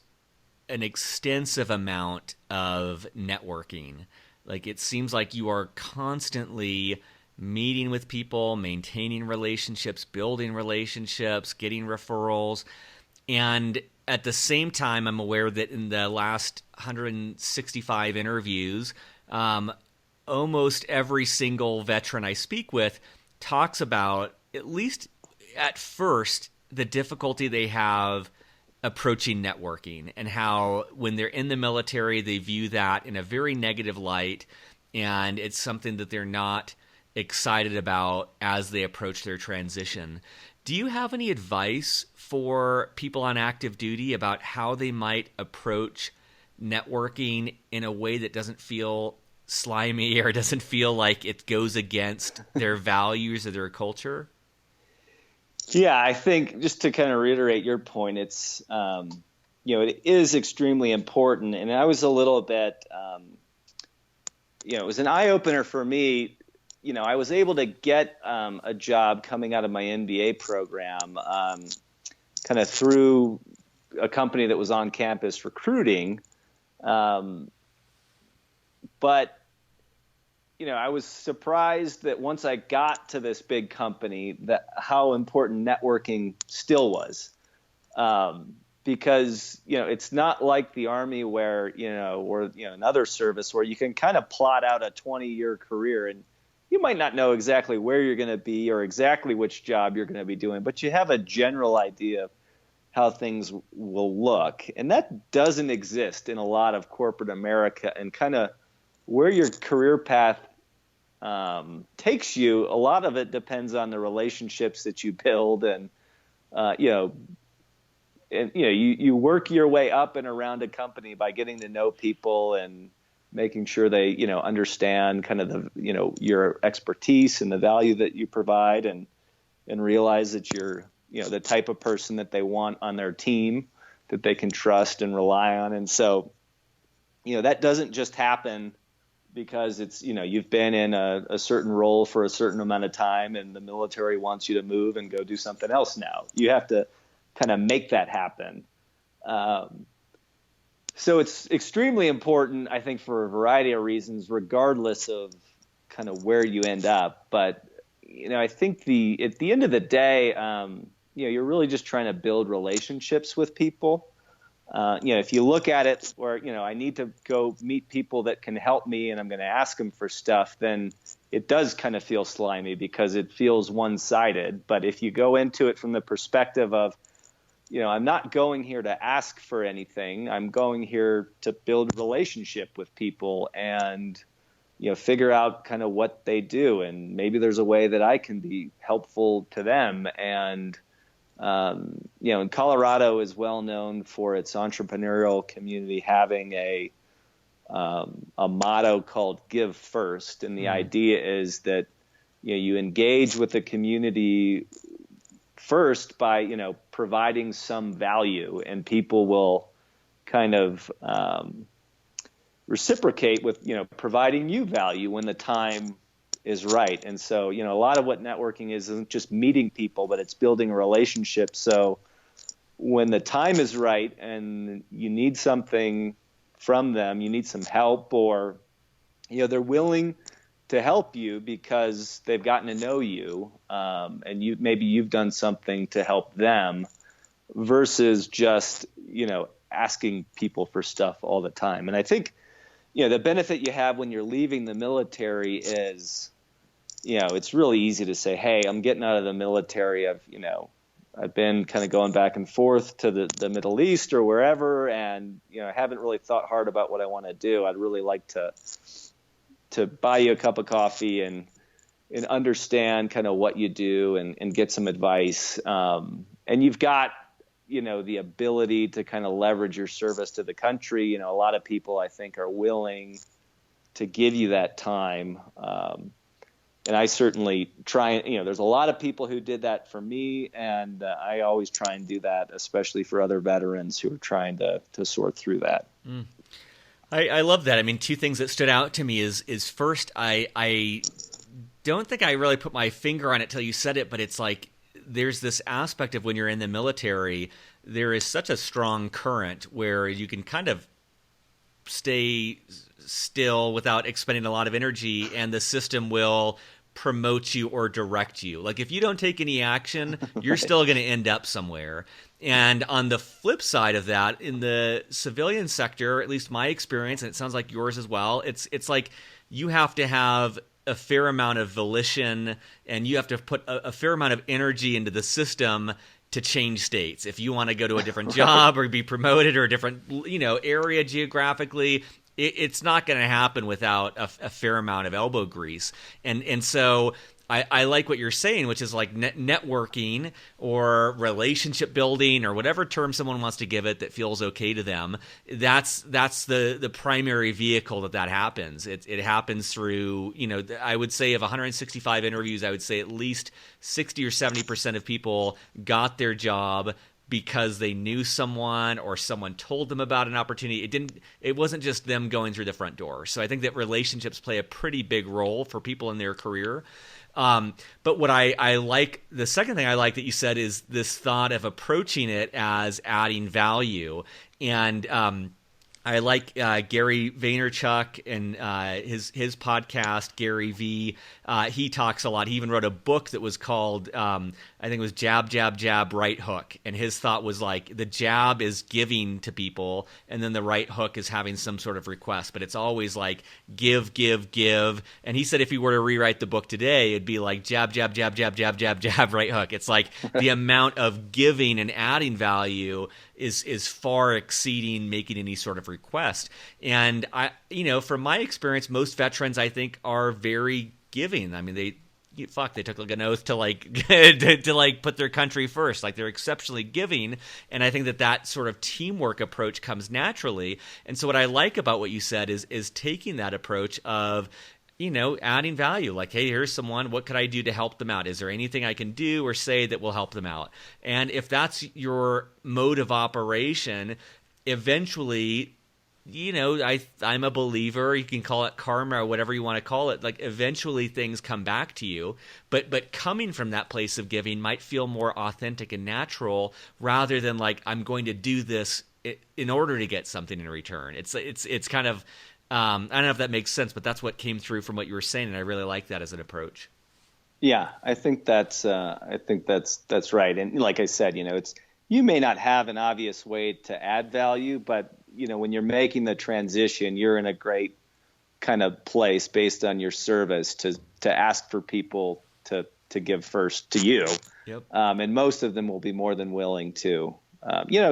an extensive amount of networking. Like, it seems like you are constantly meeting with people, maintaining relationships, building relationships, getting referrals. And at the same time, I'm aware that in the last 165 interviews, almost every single veteran I speak with talks about, at least at first, the difficulty they have approaching networking, and how when they're in the military, they view that in a very negative light, and it's something that they're not excited about as they approach their transition. Do you have any advice for people on active duty about how they might approach networking in a way that doesn't feel slimy or doesn't feel like it goes against their values or their culture? Yeah, I think, just to kind of reiterate your point, it's, it is extremely important. And I was a little bit, it was an eye-opener for me. I was able to get a job coming out of my MBA program kind of through a company that was on campus recruiting. But I was surprised that once I got to this big company, that how important networking still was. Because, it's not like the Army where, or, another service where you can kind of plot out a 20-year career, and you might not know exactly where you're going to be or exactly which job you're going to be doing, but you have a general idea of how things will look. And that doesn't exist in a lot of corporate America, and kind of where your career path takes you, a lot of it depends on the relationships that you build, and you work your way up and around a company by getting to know people and making sure they understand kind of the your expertise and the value that you provide, and realize that you're the type of person that they want on their team, that they can trust and rely on. And so that doesn't just happen because it's, you've been in a certain role for a certain amount of time and the military wants you to move and go do something else now. You have to kind of make that happen. So it's extremely important, I think, for a variety of reasons, regardless of kind of where you end up. But, I think at the end of the day, you're really just trying to build relationships with people. If you look at it where, I need to go meet people that can help me and I'm going to ask them for stuff, then it does kind of feel slimy because it feels one-sided. But if you go into it from the perspective of, I'm not going here to ask for anything. I'm going here to build a relationship with people and, figure out kind of what they do. And maybe there's a way that I can be helpful to them. And, and Colorado is well known for its entrepreneurial community having a motto called "Give First," and the idea is that you engage with the community first by providing some value, and people will kind of reciprocate with providing you value when the time is right. And so a lot of what networking isn't just meeting people, but it's building a relationship. So when the time is right and you need something from them, you need some help, or they're willing to help you because they've gotten to know you, and maybe you've done something to help them, versus just asking people for stuff all the time. And I think the benefit you have when you're leaving the military is it's really easy to say, hey, I'm getting out of the military. I've been kind of going back and forth to the Middle East or wherever, and I haven't really thought hard about what I want to do. I'd really like to buy you a cup of coffee and understand kind of what you do and get some advice. And you've got the ability to kind of leverage your service to the country. A lot of people, I think, are willing to give you that time. And I certainly try, there's a lot of people who did that for me, and I always try and do that, especially for other veterans who are trying to sort through that. I love that. I mean, two things that stood out to me is first, I don't think I really put my finger on it till you said it, but it's like there's this aspect of when you're in the military, there is such a strong current where you can kind of stay still without expending a lot of energy, and the system will promote you or direct you. Like if you don't take any action, you're still going to end up somewhere. And on the flip side of that, in the civilian sector, at least my experience, and it sounds like yours as well, it's like you have to have a fair amount of volition, and you have to put a fair amount of energy into the system to change states. If you want to go to a different job or be promoted or a different area geographically, it's not going to happen without a fair amount of elbow grease. And so I like what you're saying, which is like networking or relationship building or whatever term someone wants to give it that feels okay to them. That's the primary vehicle that happens. It happens through, I would say of 165 interviews, I would say at least 60 or 70% of people got their job because they knew someone or someone told them about an opportunity. It wasn't just them going through the front door. So I think that relationships play a pretty big role for people in their career. But what I like, the second thing I like that you said is this thought of approaching it as adding value. And I like Gary Vaynerchuk and his podcast, Gary V. He talks a lot. He even wrote a book that was called, I think it was Jab, Jab, Jab, Right Hook. And his thought was like the jab is giving to people, and then the right hook is having some sort of request. But it's always like give, give, give. And he said if he were to rewrite the book today, it'd be like jab, jab, jab, jab, jab, jab, jab, right hook. It's like the amount of giving and adding value is far exceeding making any sort of request. And from my experience, most veterans I think are very giving. I mean, they took like an oath to to put their country first. Like they're exceptionally giving, and I think that sort of teamwork approach comes naturally. And so what I like about what you said is taking that approach of adding value. Like, hey, here's someone. What could I do to help them out? Is there anything I can do or say that will help them out? And if that's your mode of operation, eventually, I'm a believer. You can call it karma or whatever you want to call it. Like, eventually things come back to you. But coming from that place of giving might feel more authentic and natural rather than like, I'm going to do this in order to get something in return. It's kind of I don't know if that makes sense, but that's what came through from what you were saying, and I really like that as an approach. Yeah, I think that's right. And like I said, you may not have an obvious way to add value, but when you're making the transition, you're in a great kind of place based on your service to ask for people to give first to you. Yep. And most of them will be more than willing to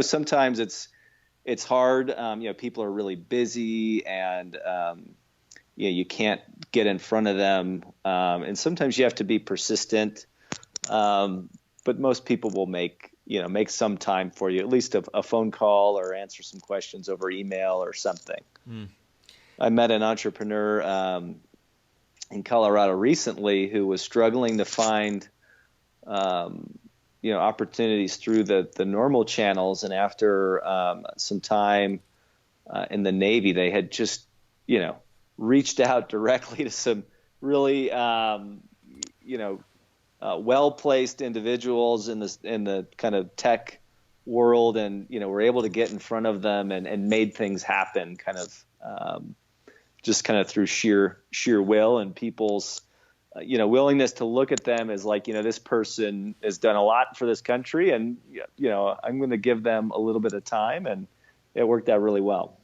Sometimes it's hard. People are really busy, and you can't get in front of them, and sometimes you have to be persistent. But most people will make some time for you, at least a phone call or answer some questions over email or something. I met an entrepreneur in Colorado recently who was struggling to find opportunities through the normal channels, and after some time in the Navy, they had just reached out directly to some really well-placed individuals in the kind of tech world, and were able to get in front of them and made things happen, just kind of through sheer will and people's willingness to look at them as like, this person has done a lot for this country, and I'm going to give them a little bit of time, and it worked out really well.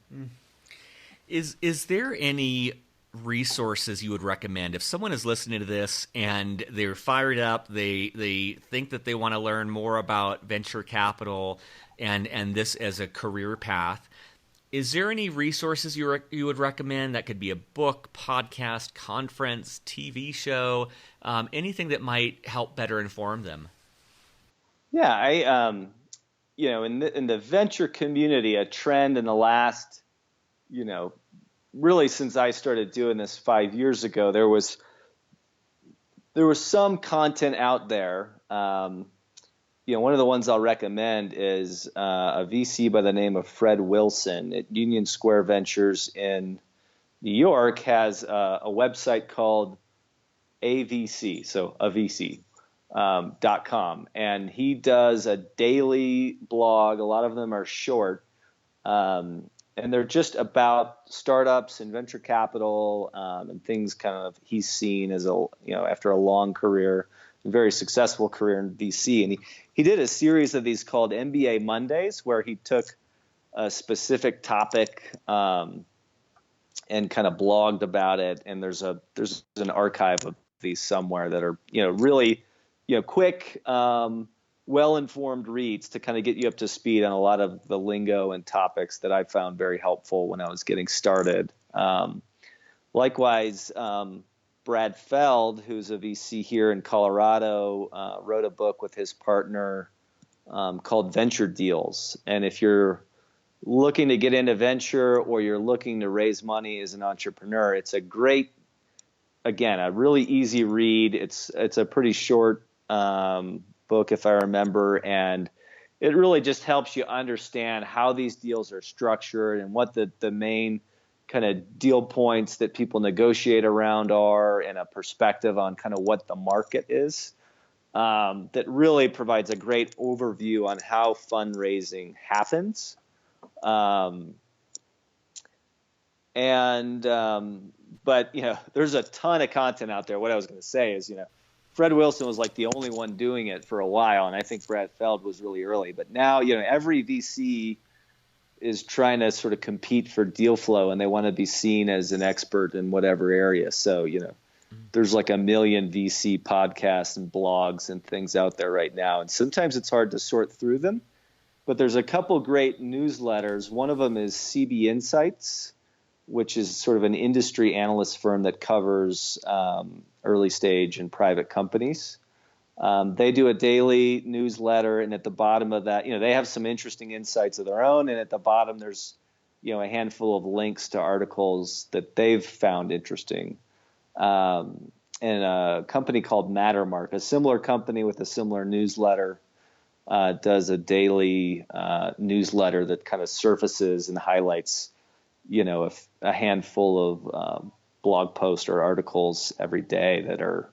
Is there any resources you would recommend if someone is listening to this and they're fired up, they think that they want to learn more about venture capital and this as a career path? Is there any resources you would recommend? That could be a book, podcast, conference, TV show, anything that might help better inform them. Yeah, I in the venture community, a trend in the last really since I started doing this 5 years ago, there was some content out there. One of the ones I'll recommend is a VC by the name of Fred Wilson at Union Square Ventures in New York has a website called AVC, so avc.com, and he does a daily blog. A lot of them are short, and they're just about startups and venture capital and things kind of he's seen as after a long career, a very successful career in VC, and he did a series of these called MBA Mondays, where he took a specific topic and kind of blogged about it. And there's an archive of these somewhere that are really quick, well-informed reads to kind of get you up to speed on a lot of the lingo and topics that I found very helpful when I was getting started. Likewise, Brad Feld, who's a VC here in Colorado, wrote a book with his partner called Venture Deals. And if you're looking to get into venture or you're looking to raise money as an entrepreneur, it's a really easy read. It's a pretty short book, if I remember, and it really just helps you understand how these deals are structured and what the main kind of deal points that people negotiate around are, and a perspective on kind of what the market is. That really provides a great overview on how fundraising happens. But there's a ton of content out there. What I was going to say is, Fred Wilson was like the only one doing it for a while, and I think Brad Feld was really early. But now, every VC is trying to sort of compete for deal flow, and they want to be seen as an expert in whatever area. So, there's like a million VC podcasts and blogs and things out there right now. And sometimes it's hard to sort through them, but there's a couple great newsletters. One of them is CB Insights, which is sort of an industry analyst firm that covers early stage and private companies. They do a daily newsletter, and at the bottom of that, they have some interesting insights of their own. And at the bottom, there's, a handful of links to articles that they've found interesting. And a company called Mattermark, a similar company with a similar newsletter, does a daily newsletter that kind of surfaces and highlights, a handful of blog posts or articles every day that are,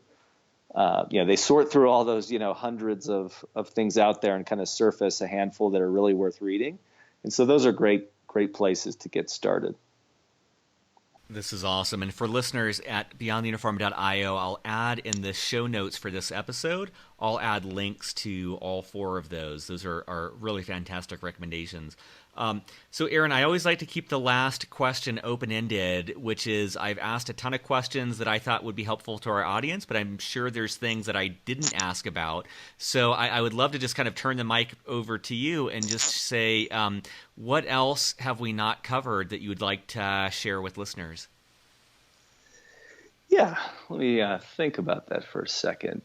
they sort through all those, hundreds of things out there and kind of surface a handful that are really worth reading. And so those are great places to get started. This is awesome. And for listeners at beyondtheuniform.io, I'll add in the show notes for this episode, I'll add links to all four of those. Those are really fantastic recommendations. So, Aaron, I always like to keep the last question open-ended, which is I've asked a ton of questions that I thought would be helpful to our audience, but I'm sure there's things that I didn't ask about. So I would love to just kind of turn the mic over to you and just say, what else have we not covered that you would like to share with listeners? Yeah, let me think about that for a second.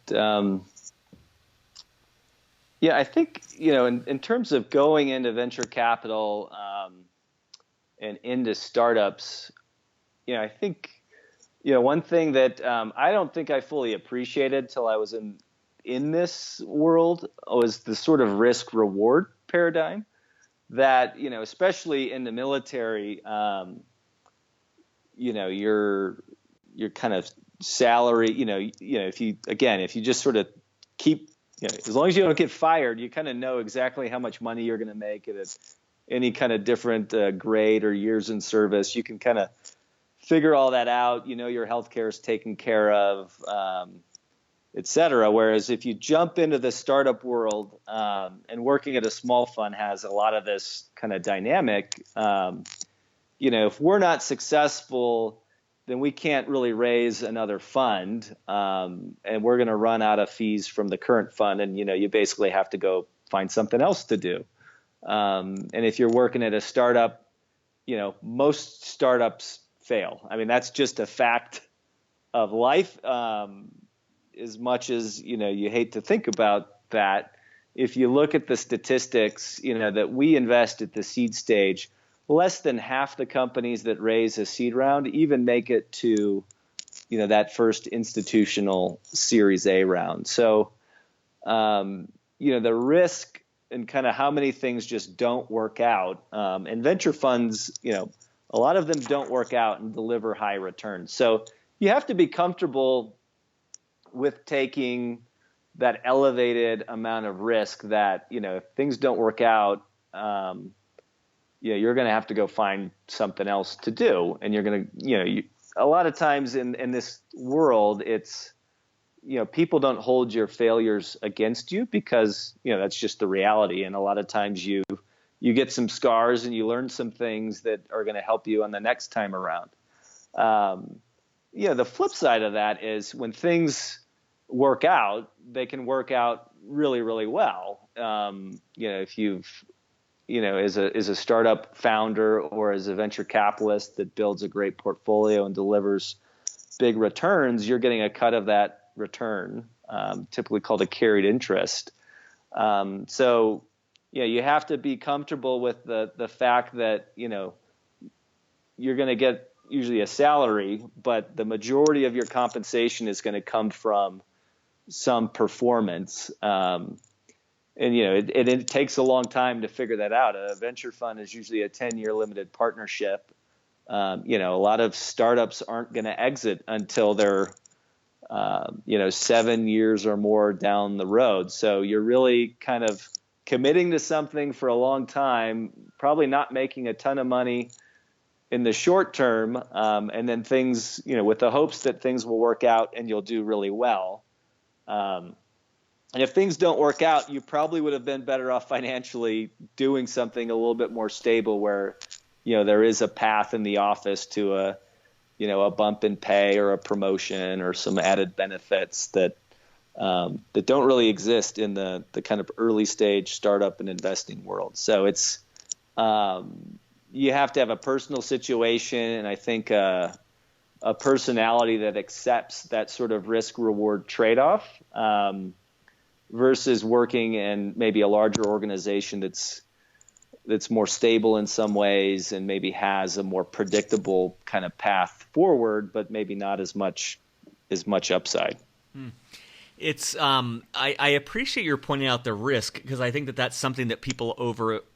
Yeah, I think, in terms of going into venture capital and into startups, I think, one thing that I don't think I fully appreciated till I was in this world was the sort of risk reward paradigm that, especially in the military, your kind of salary, if you just sort of keep, as long as you don't get fired, you kind of know exactly how much money you're going to make at any kind of different grade or years in service. You can kind of figure all that out. Your healthcare is taken care of, et cetera. Whereas if you jump into the startup world and working at a small fund has a lot of this kind of dynamic, if we're not successful, then we can't really raise another fund, and we're going to run out of fees from the current fund, and you basically have to go find something else to do. And if you're working at a startup, most startups fail. I mean, that's just a fact of life. As much as you hate to think about that, if you look at the statistics, that we invest at the seed stage, less than half the companies that raise a seed round even make it to, that first institutional Series A round. So, the risk and kind of how many things just don't work out. And venture funds, a lot of them don't work out and deliver high returns. So you have to be comfortable with taking that elevated amount of risk that, if things don't work out, you're going to have to go find something else to do. And you're going to, a lot of times in this world, it's, people don't hold your failures against you because, that's just the reality. And a lot of times you get some scars and you learn some things that are going to help you on the next time around. The flip side of that is when things work out, they can work out really, really well. If you've, as a startup founder or as a venture capitalist that builds a great portfolio and delivers big returns, you're getting a cut of that return, typically called a carried interest. So, you have to be comfortable with the fact that, you're going to get usually a salary, but the majority of your compensation is going to come from some performance. And, it takes a long time to figure that out. A venture fund is usually a 10-year limited partnership. A lot of startups aren't going to exit until they're, 7 years or more down the road. So you're really kind of committing to something for a long time, probably not making a ton of money in the short term. And then things, with the hopes that things will work out and you'll do really well. And if things don't work out, you probably would have been better off financially doing something a little bit more stable where, there is a path in the office to a bump in pay or a promotion or some added benefits that don't really exist in the kind of early stage startup and investing world. So it's, you have to have a personal situation. And I think, a personality that accepts that sort of risk reward trade-off, versus working in maybe a larger organization that's more stable in some ways and maybe has a more predictable kind of path forward, but maybe not as much upside. It's I appreciate your pointing out the risk because I think that that's something that people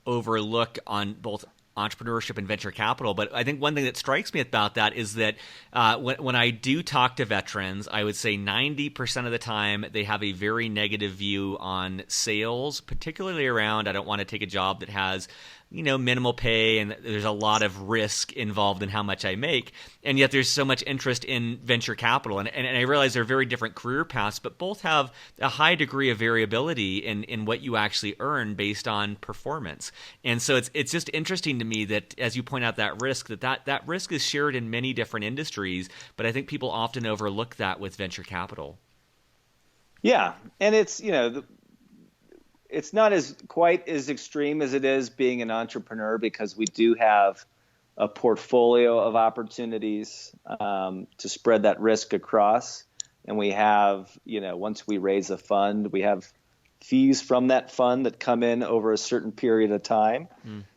overlook on both entrepreneurship and venture capital. But I think one thing that strikes me about that is that when I do talk to veterans, I would say 90% of the time they have a very negative view on sales, particularly around I don't want to take a job that has minimal pay, and there's a lot of risk involved in how much I make. And yet there's so much interest in venture capital. And I realize they're very different career paths, but both have a high degree of variability in what you actually earn based on performance. And so it's just interesting to me that, as you point out, that risk, that risk is shared in many different industries, but I think people often overlook that with venture capital. Yeah, and it's it's not quite as extreme as it is being an entrepreneur, because we do have a portfolio of opportunities to spread that risk across, and we have once we raise a fund, we have fees from that fund that come in over a certain period of time.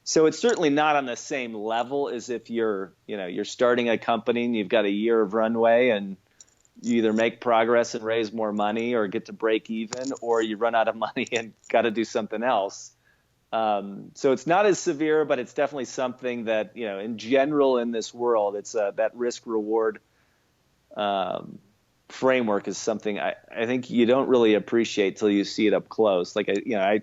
So it's certainly not on the same level as if you're starting a company and you've got a year of runway and you either make progress and raise more money or get to break even, or you run out of money and got to do something else. So it's not as severe, but it's definitely something that, in general in this world, it's that risk reward framework is something I think you don't really appreciate till you see it up close. Like, I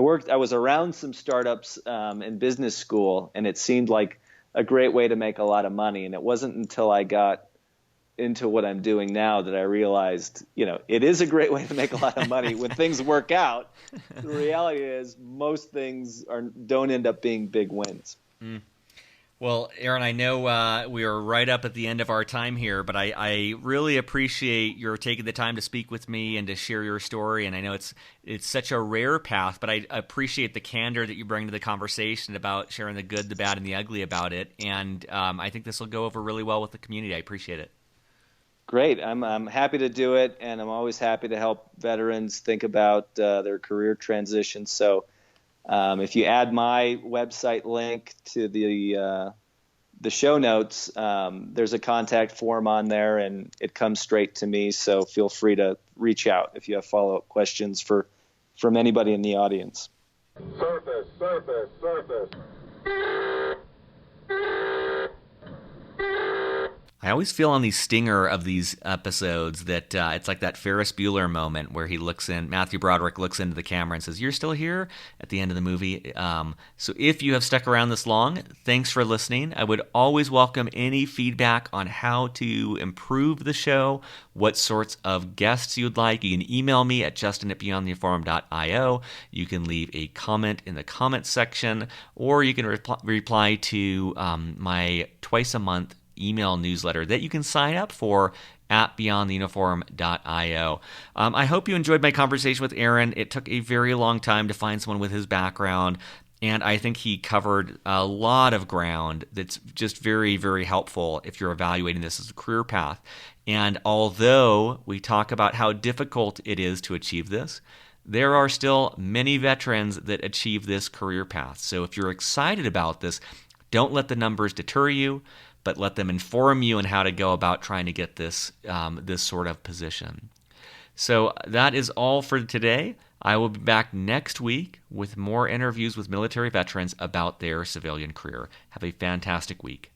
was around some startups in business school, and it seemed like a great way to make a lot of money. And it wasn't until I got into what I'm doing now that I realized, it is a great way to make a lot of money when things work out. The reality is most things don't end up being big wins. Well, Aaron, I know we are right up at the end of our time here, but I really appreciate your taking the time to speak with me and to share your story. And I know it's such a rare path, but I appreciate the candor that you bring to the conversation about sharing the good, the bad, and the ugly about it. And I think this will go over really well with the community. I appreciate it. Great. I'm happy to do it, and I'm always happy to help veterans think about their career transition. So if you add my website link to the show notes, there's a contact form on there, and it comes straight to me. So feel free to reach out if you have follow-up questions from anybody in the audience. Surface. I always feel on the stinger of these episodes that it's like that Ferris Bueller moment where Matthew Broderick looks into the camera and says, "You're still here?" at the end of the movie. So if you have stuck around this long, thanks for listening. I would always welcome any feedback on how to improve the show, what sorts of guests you'd like. You can email me at justin@beyondtheuniform.io. You can leave a comment in the comments section, or you can reply to my twice-a-month email newsletter that you can sign up for at beyondtheuniform.io. I hope you enjoyed my conversation with Aaron. It took a very long time to find someone with his background, and I think he covered a lot of ground that's just very, very helpful if you're evaluating this as a career path. And although we talk about how difficult it is to achieve this, there are still many veterans that achieve this career path. So if you're excited about this, don't let the numbers deter you, but let them inform you on how to go about trying to get this sort of position. So that is all for today. I will be back next week with more interviews with military veterans about their civilian career. Have a fantastic week.